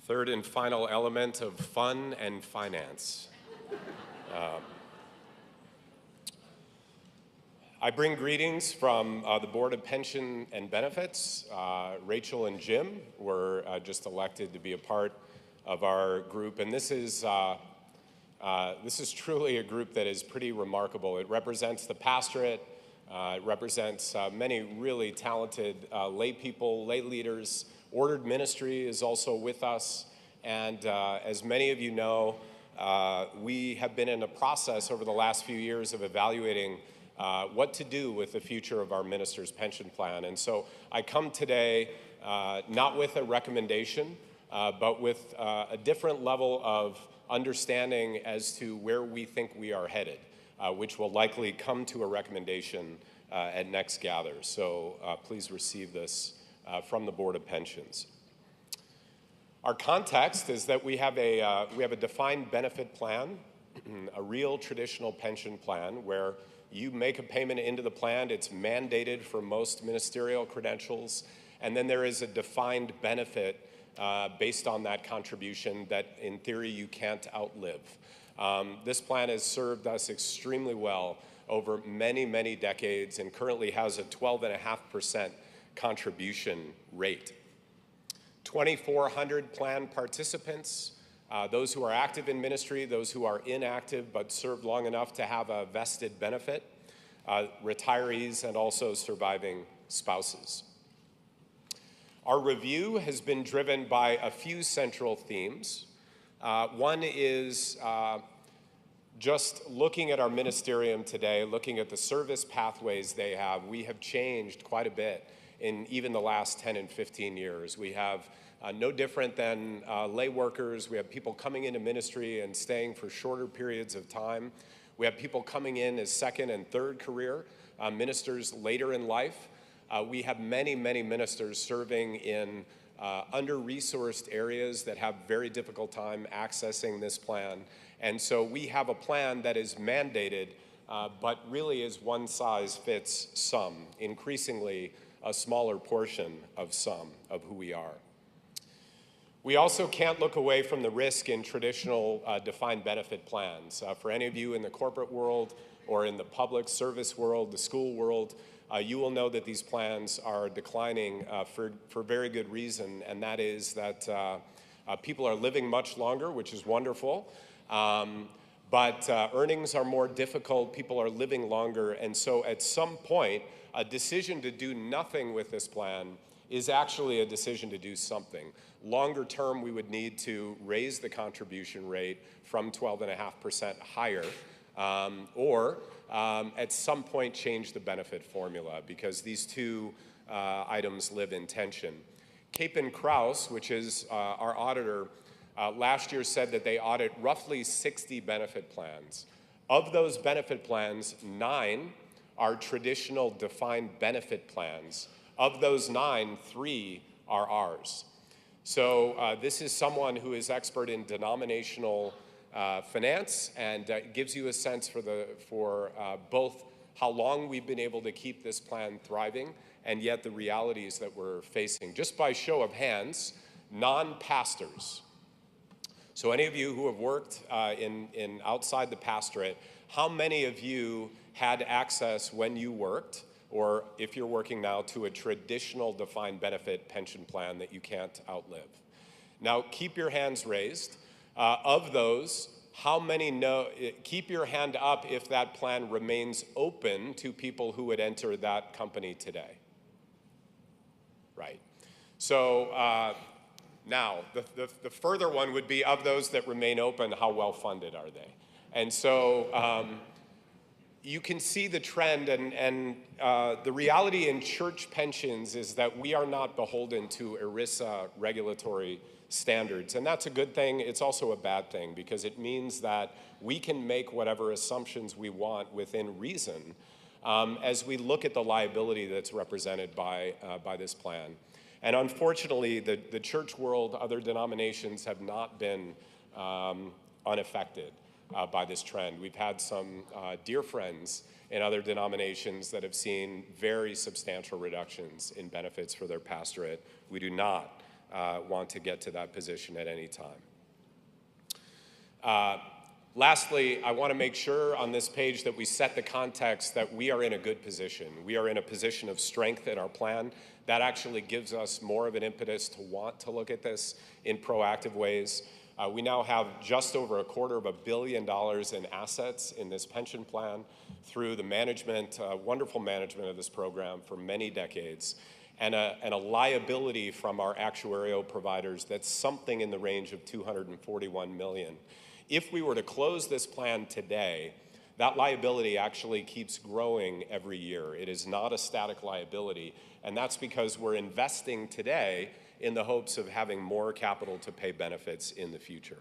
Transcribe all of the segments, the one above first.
Third and final element of fun and finance. I bring greetings from the Board of Pension and Benefits. Rachel and Jim were just elected to be a part of our group, and this is truly a group that is pretty remarkable. It represents the pastorate. It represents many really talented lay people, lay leaders. Ordered Ministry is also with us, and as many of you know, we have been in a process over the last few years of evaluating what to do with the future of our ministers' pension plan. And so I come today not with a recommendation, but with a different level of understanding as to where we think we are headed, which will likely come to a recommendation at next gather. So please receive this from the Board of Pensions. Our context is that we have a defined benefit plan, a real traditional pension plan where you make a payment into the plan. It's mandated for most ministerial credentials, and then there is a defined benefit based on that contribution that in theory you can't outlive. This plan has served us extremely well over many, many decades and currently has a 12.5% contribution rate. 2,400 plan participants, those who are active in ministry, those who are inactive but served long enough to have a vested benefit, retirees, and also surviving spouses. Our review has been driven by a few central themes. One is just looking at our ministerium today, looking at the service pathways they have. We have changed quite a bit in even the last 10 and 15 years. We have no different than lay workers. We have people coming into ministry and staying for shorter periods of time. We have people coming in as second and third career ministers later in life. We have many, many ministers serving in under-resourced areas that have very difficult time accessing this plan. And so we have a plan that is mandated, but really is one size fits some, increasingly a smaller portion of some of who we are. We also can't look away from the risk in traditional defined benefit plans. For any of you in the corporate world or in the public service world, the school world, you will know that these plans are declining for very good reason, and that is that people are living much longer, which is wonderful, but earnings are more difficult, people are living longer, and so at some point, a decision to do nothing with this plan is actually a decision to do something. Longer term, we would need to raise the contribution rate from 12.5% higher, or at some point change the benefit formula, because these two items live in tension. Capon Krause, which is our auditor, last year said that they audit roughly 60 benefit plans. Of those benefit plans, 9 are traditional defined benefit plans. Of those 9, 3 are ours. So this is someone who is expert in denominational finance and gives you a sense for both how long we've been able to keep this plan thriving and yet the realities that we're facing. Just by show of hands, non-pastors. So any of you who have worked in outside the pastorate, how many of you had access when you worked, or if you're working now, to a traditional defined benefit pension plan that you can't outlive? Now, keep your hands raised. Of those, how many know, keep your hand up if that plan remains open to people who would enter that company today? Right. So now, the further one would be, of those that remain open, how well funded are they? And so you can see the trend, and the reality in church pensions is that we are not beholden to ERISA regulatory standards, and that's a good thing. It's also a bad thing, because it means that we can make whatever assumptions we want within reason as we look at the liability that's represented by this plan. And unfortunately, the church world, other denominations have not been unaffected by this trend. We've had some dear friends in other denominations that have seen very substantial reductions in benefits for their pastorate. We do not want to get to that position at any time. Lastly, I want to make sure on this page that we set the context that we are in a good position. We are in a position of strength in our plan. That actually gives us more of an impetus to want to look at this in proactive ways. We now have just over $250 million in assets in this pension plan through the management, wonderful management of this program for many decades, and a liability from our actuarial providers that's something in the range of $241 million. If we were to close this plan today, that liability actually keeps growing every year. It is not a static liability, and that's because we're investing today in the hopes of having more capital to pay benefits in the future.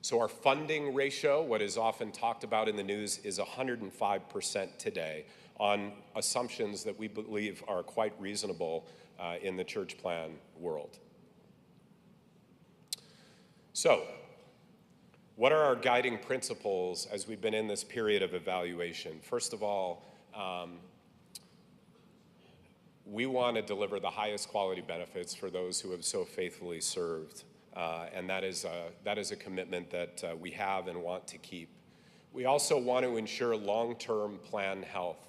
So our funding ratio, what is often talked about in the news, is 105% today on assumptions that we believe are quite reasonable in the church plan world. So, what are our guiding principles as we've been in this period of evaluation? First of all, we want to deliver the highest quality benefits for those who have so faithfully served, and that is a commitment that we have and want to keep. We also want to ensure long-term plan health.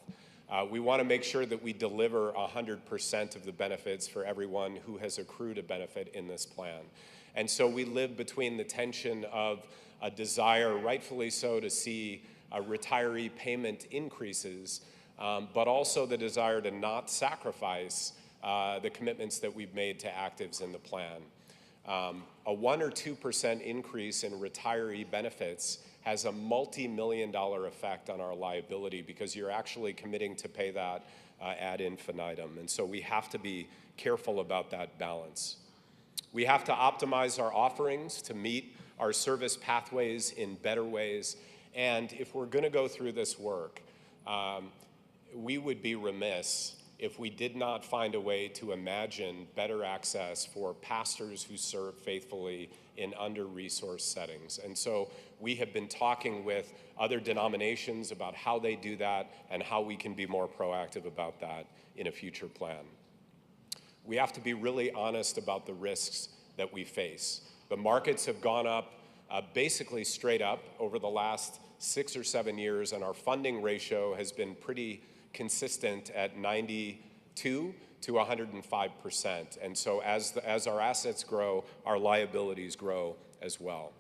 We want to make sure that we deliver 100% of the benefits for everyone who has accrued a benefit in this plan. And so we live between the tension of a desire, rightfully so, to see retiree payment increases, but also the desire to not sacrifice the commitments that we've made to actives in the plan. A 1 or 2% increase in retiree benefits has a multi-million-dollar effect on our liability because you're actually committing to pay that ad infinitum. And so we have to be careful about that balance. We have to optimize our offerings to meet our service pathways in better ways. And if we're going to go through this work, we would be remiss if we did not find a way to imagine better access for pastors who serve faithfully in under-resourced settings. And so we have been talking with other denominations about how they do that and how we can be more proactive about that in a future plan. We have to be really honest about the risks that we face. The markets have gone up basically straight up over the last 6 or 7 years, and our funding ratio has been pretty consistent at 92 to 105%. And so as our assets grow, our liabilities grow as well.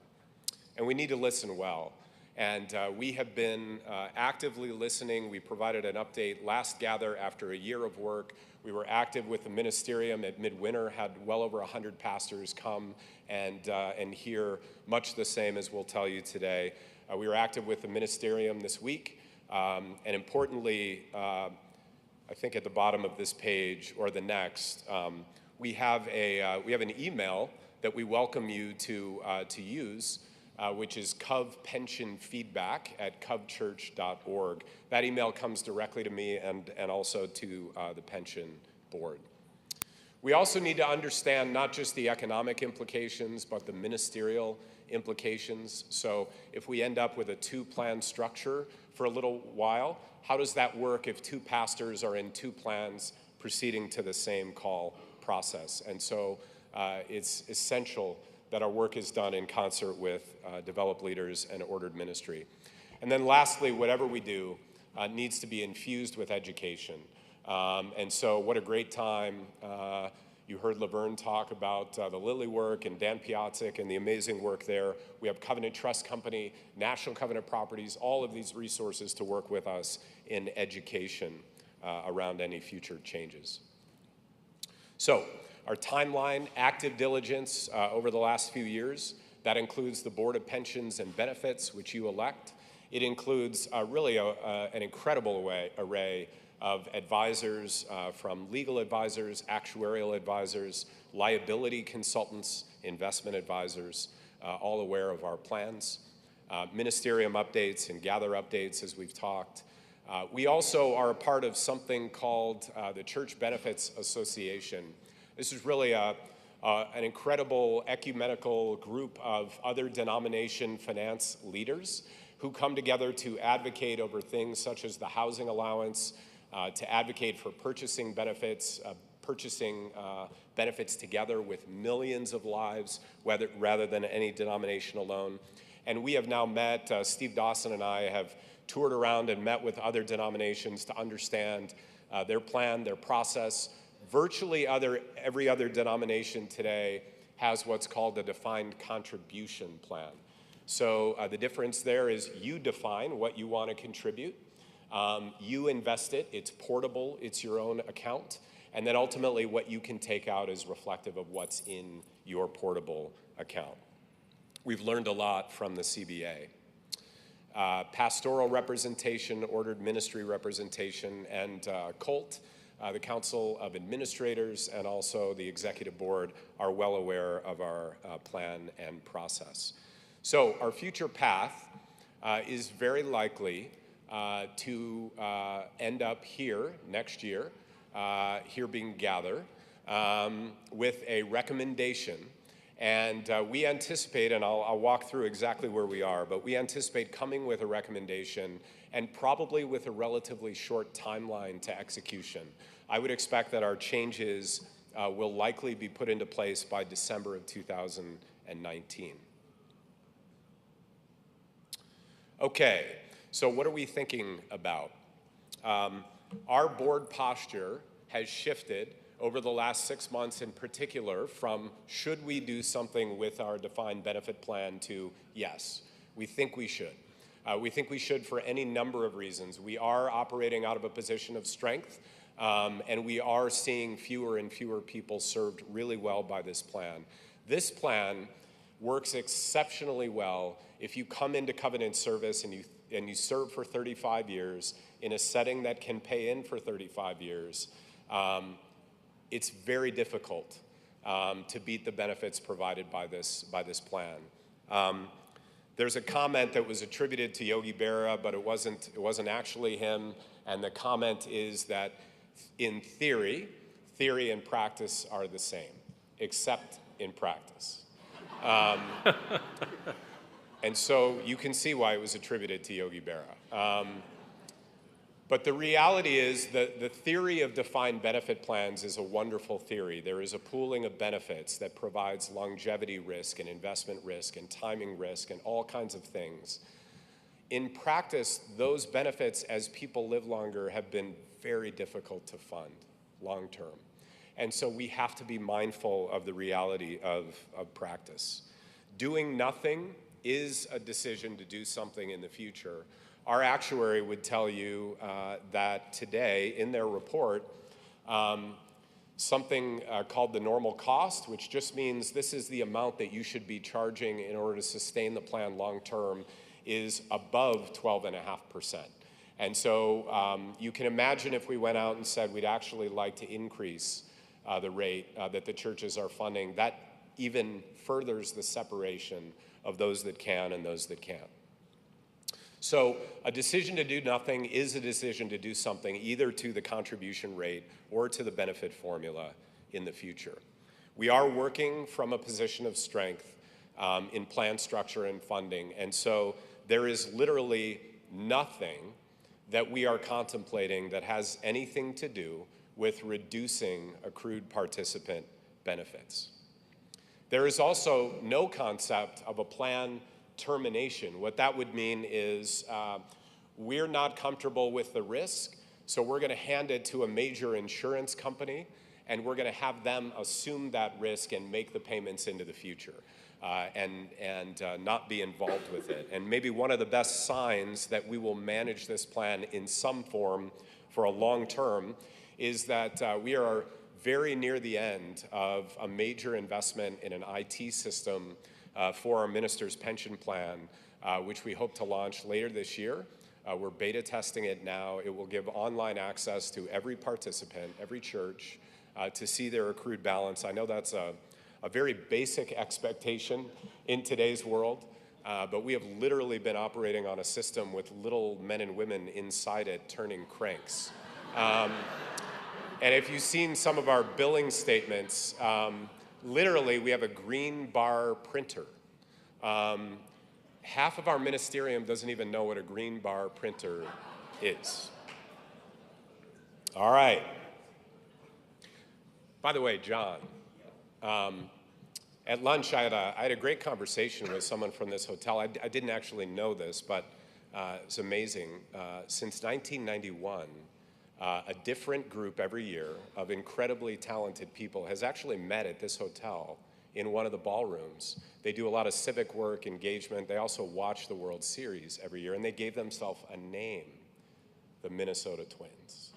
And we need to listen well. And we have been actively listening. We provided an update last gather after a year of work. We were active with the ministerium at midwinter, had well over 100 pastors come and hear much the same as we'll tell you today. We were active with the ministerium this week. And importantly, I think at the bottom of this page or the next, we have an email that we welcome you to use, which is covpensionfeedback@covchurch.org. That email comes directly to me and also to the pension board. We also need to understand not just the economic implications, but the ministerial implications. So if we end up with a two-plan structure for a little while, how does that work if two pastors are in two plans proceeding to the same call process? And so it's essential that our work is done in concert with developed leaders and ordered ministry. And then lastly, whatever we do needs to be infused with education. And so what a great time. You heard Laverne talk about the Lilly work and Dan Piatzik and the amazing work there. We have Covenant Trust Company, National Covenant Properties, all of these resources to work with us in education around any future changes. So our timeline, active diligence over the last few years, that includes the Board of Pensions and Benefits, which you elect. It includes really an incredible array of advisors from legal advisors, actuarial advisors, liability consultants, investment advisors, all aware of our plans. Ministerium updates and gather updates as we've talked. We also are a part of something called the Church Benefits Association. This is really an incredible ecumenical group of other denomination finance leaders who come together to advocate over things such as the housing allowance, to advocate for purchasing benefits, purchasing benefits together with millions of lives rather than any denomination alone. And we have now met, Steve Dawson and I have toured around and met with other denominations to understand their plan, their process. Virtually every other denomination today has what's called a defined contribution plan. So the difference there is you define what you want to contribute, you invest it, it's portable, it's your own account, and then ultimately what you can take out is reflective of what's in your portable account. We've learned a lot from the CBA. Pastoral representation, ordered ministry representation, and COLT, the Council of Administrators, and also the Executive Board are well aware of our plan and process. So our future path is very likely to end up here next year, here being Gather, with a recommendation. And we anticipate, and I'll walk through exactly where we are, but we anticipate coming with a recommendation and probably with a relatively short timeline to execution. I would expect that our changes will likely be put into place by December of 2019. Okay, so what are we thinking about? Our board posture has shifted over the last 6 months in particular from should we do something with our defined benefit plan to yes, we think we should. We think we should for any number of reasons. We are operating out of a position of strength, and we are seeing fewer and fewer people served really well by this plan. This plan works exceptionally well if you come into covenant service and you serve for 35 years in a setting that can pay in for 35 years. It's very difficult to beat the benefits provided by this plan. There's a comment that was attributed to Yogi Berra, but it wasn't actually him. And the comment is that in theory and practice are the same, except in practice. And so you can see why it was attributed to Yogi Berra. But the reality is that the theory of defined benefit plans is a wonderful theory. There is a pooling of benefits that provides longevity risk and investment risk and timing risk and all kinds of things. In practice, those benefits, as people live longer, have been very difficult to fund long term. And so we have to be mindful of the reality of practice. Doing nothing is a decision to do something in the future. Our actuary would tell you that today, in their report, something called the normal cost, which just means this is the amount that you should be charging in order to sustain the plan long term, is above 12.5%. And so you can imagine if we went out and said we'd actually like to increase the rate that the churches are funding, that even furthers the separation of those that can and those that can't. So a decision to do nothing is a decision to do something either to the contribution rate or to the benefit formula in the future. We are working from a position of strength in plan structure and funding, and so there is literally nothing that we are contemplating that has anything to do with reducing accrued participant benefits. There is also no concept of a plan termination. What that would mean is we're not comfortable with the risk, so we're going to hand it to a major insurance company, and we're going to have them assume that risk and make the payments into the future and not be involved with it. And maybe one of the best signs that we will manage this plan in some form for a long term is that we are very near the end of a major investment in an IT system for our minister's pension plan, which we hope to launch later this year. We're beta testing it now. It will give online access to every participant, every church, to see their accrued balance. I know that's a very basic expectation in today's world, but we have literally been operating on a system with little men and women inside it turning cranks. And if you've seen some of our billing statements, literally we have a green bar printer. Half of our ministerium doesn't even know what a green bar printer is. All right. By the way, John, at lunch I had a great conversation with someone from this hotel. I didn't actually know this, but it's amazing. Since 1991, a different group every year of incredibly talented people has actually met at this hotel in one of the ballrooms. They do a lot of civic work, engagement. They also watch the World Series every year, and they gave themselves a name, the Minnesota Twins.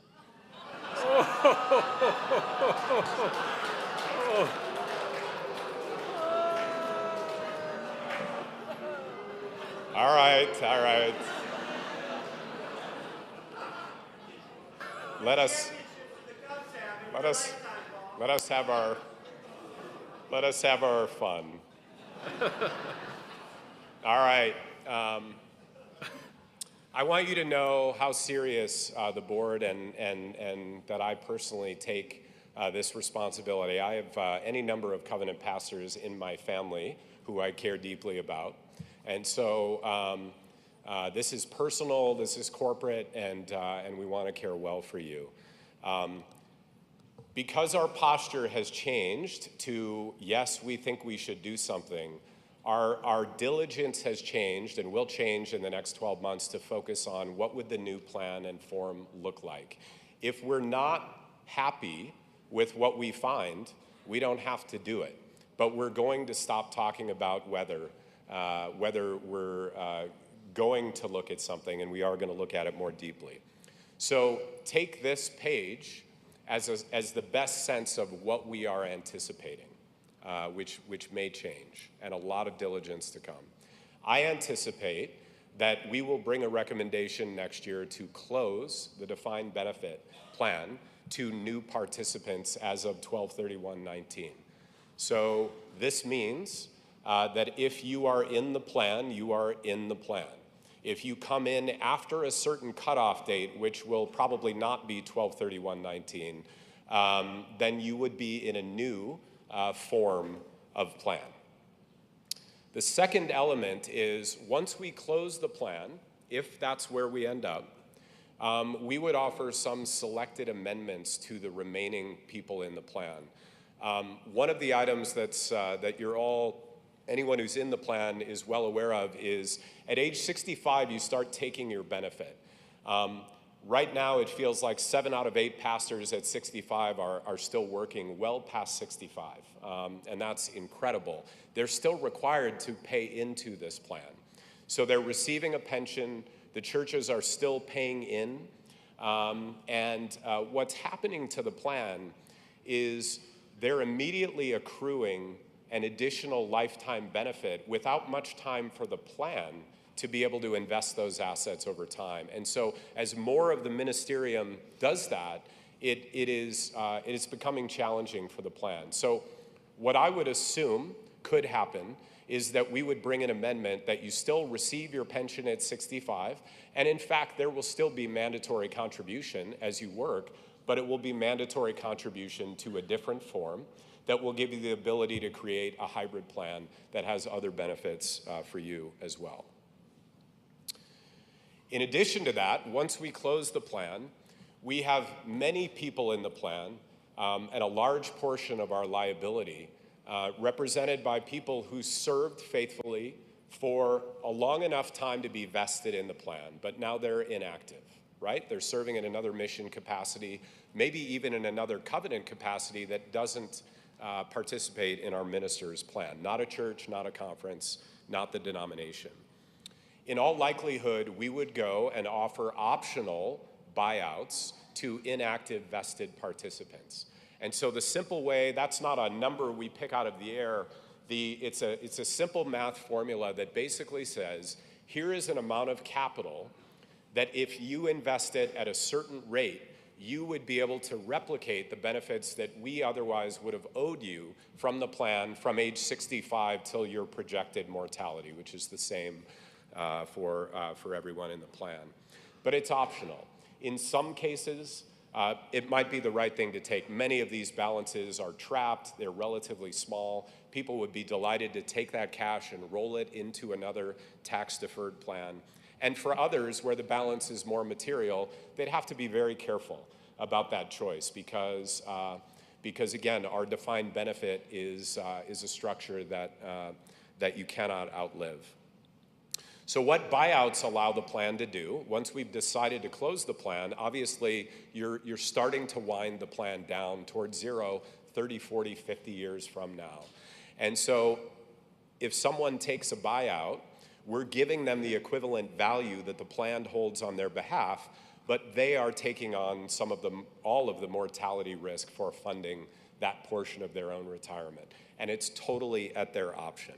All right, all right. Let us have our fun. All right. I want you to know how serious the board and that I personally take this responsibility. I have any number of covenant pastors in my family who I care deeply about. And so this is personal, this is corporate, and we want to care well for you. Because our posture has changed to, yes, we think we should do something, our diligence has changed and will change in the next 12 months to focus on what would the new plan and form look like. If we're not happy with what we find, we don't have to do it. But we're going to stop talking about whether we're going to look at something, and we are going to look at it more deeply. So take this page as the best sense of what we are anticipating, which may change, and a lot of diligence to come. I anticipate that we will bring a recommendation next year to close the defined benefit plan to new participants as of 12/31/19. So this means that if you are in the plan, you are in the plan. If you come in after a certain cutoff date, which will probably not be 12/31/19, then you would be in a new form of plan. The second element is once we close the plan, if that's where we end up, we would offer some selected amendments to the remaining people in the plan. One of the items that anyone who's in the plan is well aware of is at age 65, you start taking your benefit. Right now, it feels like 7 out of 8 pastors at 65 are still working well past 65, and that's incredible. They're still required to pay into this plan. So they're receiving a pension, the churches are still paying in, and what's happening to the plan is they're immediately accruing an additional lifetime benefit without much time for the plan to be able to invest those assets over time. And so as more of the ministerium does that, it is becoming challenging for the plan. So what I would assume could happen is that we would bring an amendment that you still receive your pension at 65, and in fact, there will still be mandatory contribution as you work, but it will be mandatory contribution to a different form that will give you the ability to create a hybrid plan that has other benefits for you as well. In addition to that, once we close the plan, we have many people in the plan and a large portion of our liability represented by people who served faithfully for a long enough time to be vested in the plan, but now they're inactive, right? They're serving in another mission capacity, maybe even in another covenant capacity that doesn't participate in our minister's plan. Not a church, not a conference, not the denomination. In all likelihood, we would go and offer optional buyouts to inactive vested participants. And so the simple way, that's not a number we pick out of the air. It's a simple math formula that basically says, here is an amount of capital that if you invest it at a certain rate, you would be able to replicate the benefits that we otherwise would have owed you from the plan from age 65 till your projected mortality, which is the same for everyone in the plan. But it's optional. In some cases, it might be the right thing to take. Many of these balances are trapped, they're relatively small. People would be delighted to take that cash and roll it into another tax-deferred plan. And for others, where the balance is more material, they'd have to be very careful about that choice because because again, our defined benefit is a structure that you cannot outlive. So what buyouts allow the plan to do, once we've decided to close the plan, obviously you're starting to wind the plan down towards zero 30, 40, 50 years from now. And so if someone takes a buyout, we're giving them the equivalent value that the plan holds on their behalf, but they are taking on all of the mortality risk for funding that portion of their own retirement. And it's totally at their option.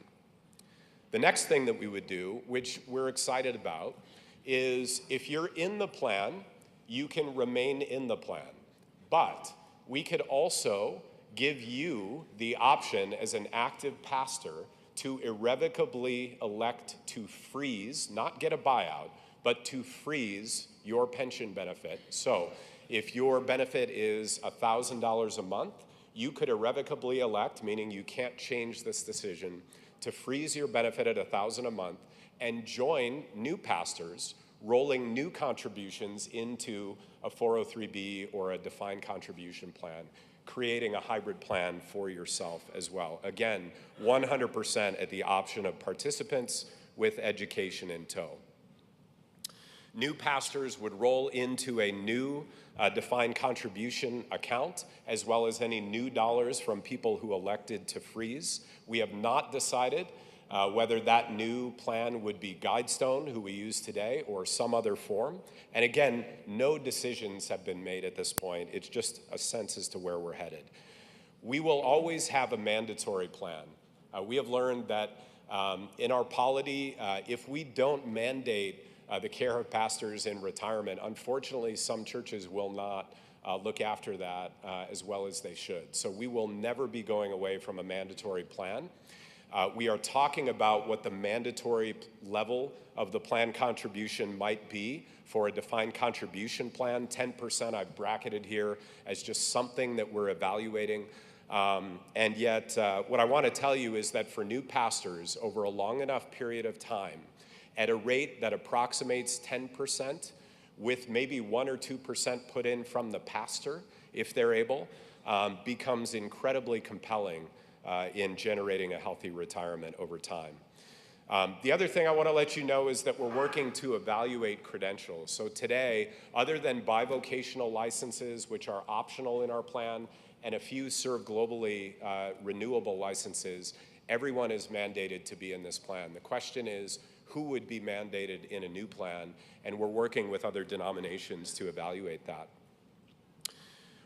The next thing that we would do, which we're excited about, is if you're in the plan, you can remain in the plan. But we could also give you the option as an active pastor to irrevocably elect to freeze, not get a buyout, but to freeze your pension benefit. So if your benefit is $1,000 a month, you could irrevocably elect, meaning you can't change this decision, to freeze your benefit at $1,000 a month and join new pastors rolling new contributions into a 403B or a defined contribution plan, creating a hybrid plan for yourself as well. Again, 100% at the option of participants with education in tow. New pastors would roll into a new defined contribution account, as well as any new dollars from people who elected to freeze. We have not decided whether that new plan would be Guidestone, who we use today, or some other form. And again, no decisions have been made at this point. It's just a sense as to where we're headed. We will always have a mandatory plan. We have learned that in our polity, if we don't mandate the care of pastors in retirement, unfortunately, some churches will not look after that as well as they should. So we will never be going away from a mandatory plan. We are talking about what the mandatory level of the plan contribution might be for a defined contribution plan. 10% I've bracketed here as just something that we're evaluating. And yet, what I want to tell you is that for new pastors, over a long enough period of time, at a rate that approximates 10%, with maybe 1 or 2% put in from the pastor, if they're able, becomes incredibly compelling in generating a healthy retirement over time. The other thing I want to let you know is that we're working to evaluate credentials. So today, other than bivocational licenses, which are optional in our plan, and a few serve globally renewable licenses, everyone is mandated to be in this plan. The question is, who would be mandated in a new plan? And we're working with other denominations to evaluate that.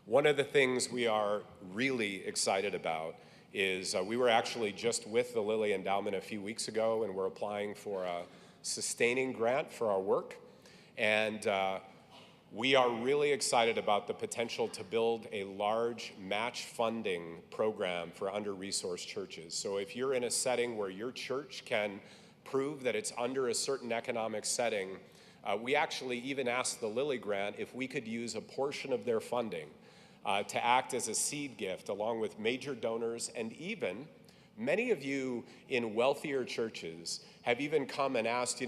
One of the things we are really excited about is we were actually just with the Lilly Endowment a few weeks ago, and we're applying for a sustaining grant for our work. And we are really excited about the potential to build a large match funding program for under-resourced churches. So if you're in a setting where your church can prove that it's under a certain economic setting, we actually even asked the Lilly Grant if we could use a portion of their funding to act as a seed gift along with major donors, and even many of you in wealthier churches have even come and asked,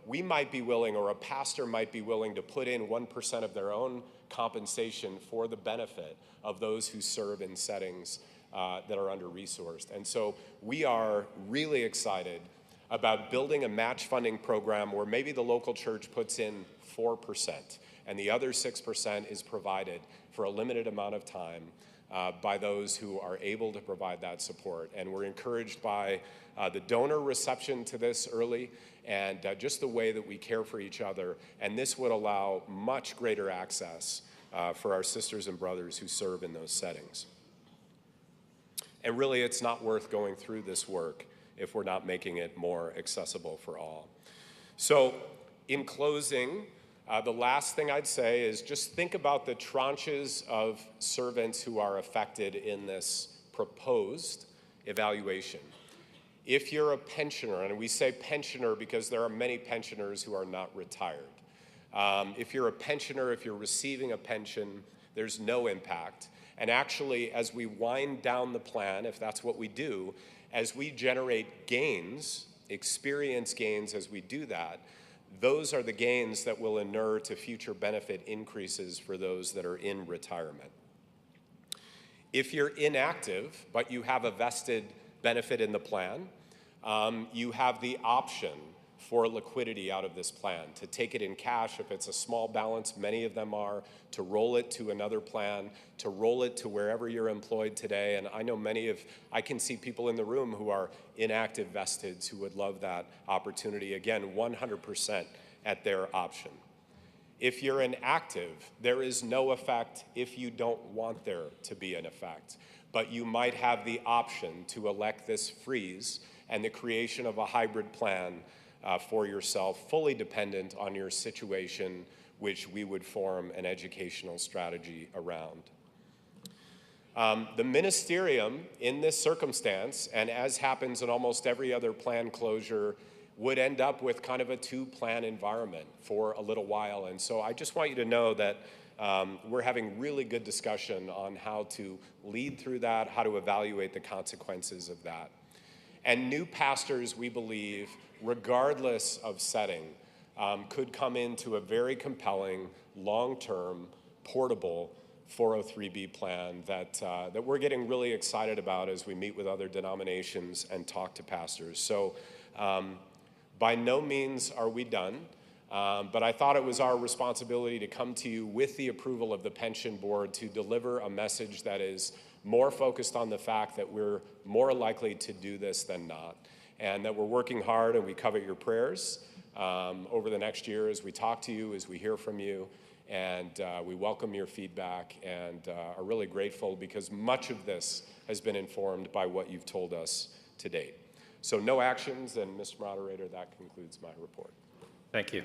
we might be willing, or a pastor might be willing to put in 1% of their own compensation for the benefit of those who serve in settings that are under-resourced. And so we are really excited about building a match funding program where maybe the local church puts in 4% and the other 6% is provided for a limited amount of time by those who are able to provide that support. And we're encouraged by the donor reception to this early, and just the way that we care for each other. And this would allow much greater access for our sisters and brothers who serve in those settings. And really, it's not worth going through this work if we're not making it more accessible for all. So in closing, the last thing I'd say is just think about the tranches of servants who are affected in this proposed evaluation. If you're a pensioner, and we say pensioner because there are many pensioners who are not retired. If you're a pensioner, if you're receiving a pension, there's no impact. And actually, as we wind down the plan, if that's what we do, as we generate gains, experience gains as we do that, those are the gains that will inure to future benefit increases for those that are in retirement. If you're inactive, but you have a vested benefit in the plan, you have the option for liquidity out of this plan, to take it in cash if it's a small balance, many of them are, to roll it to another plan, to roll it to wherever you're employed today. And I know I can see people in the room who are inactive vesteds who would love that opportunity. Again, 100% at their option. If you're an active, there is no effect if you don't want there to be an effect. But you might have the option to elect this freeze and the creation of a hybrid plan for yourself, fully dependent on your situation, which we would form an educational strategy around. The ministerium in this circumstance, and as happens in almost every other plan closure, would end up with kind of a two-plan environment for a little while. And so I just want you to know that we're having really good discussion on how to lead through that, how to evaluate the consequences of that. And new pastors, we believe, regardless of setting, could come into a very compelling, long-term, portable 403B plan that we're getting really excited about as we meet with other denominations and talk to pastors. So by no means are we done, but I thought it was our responsibility to come to you with the approval of the pension board to deliver a message that is more focused on the fact that we're more likely to do this than not, and that we're working hard, and we covet your prayers over the next year as we talk to you, as we hear from you, and we welcome your feedback and are really grateful because much of this has been informed by what you've told us to date. So no actions, and Mr. Moderator, that concludes my report. Thank you.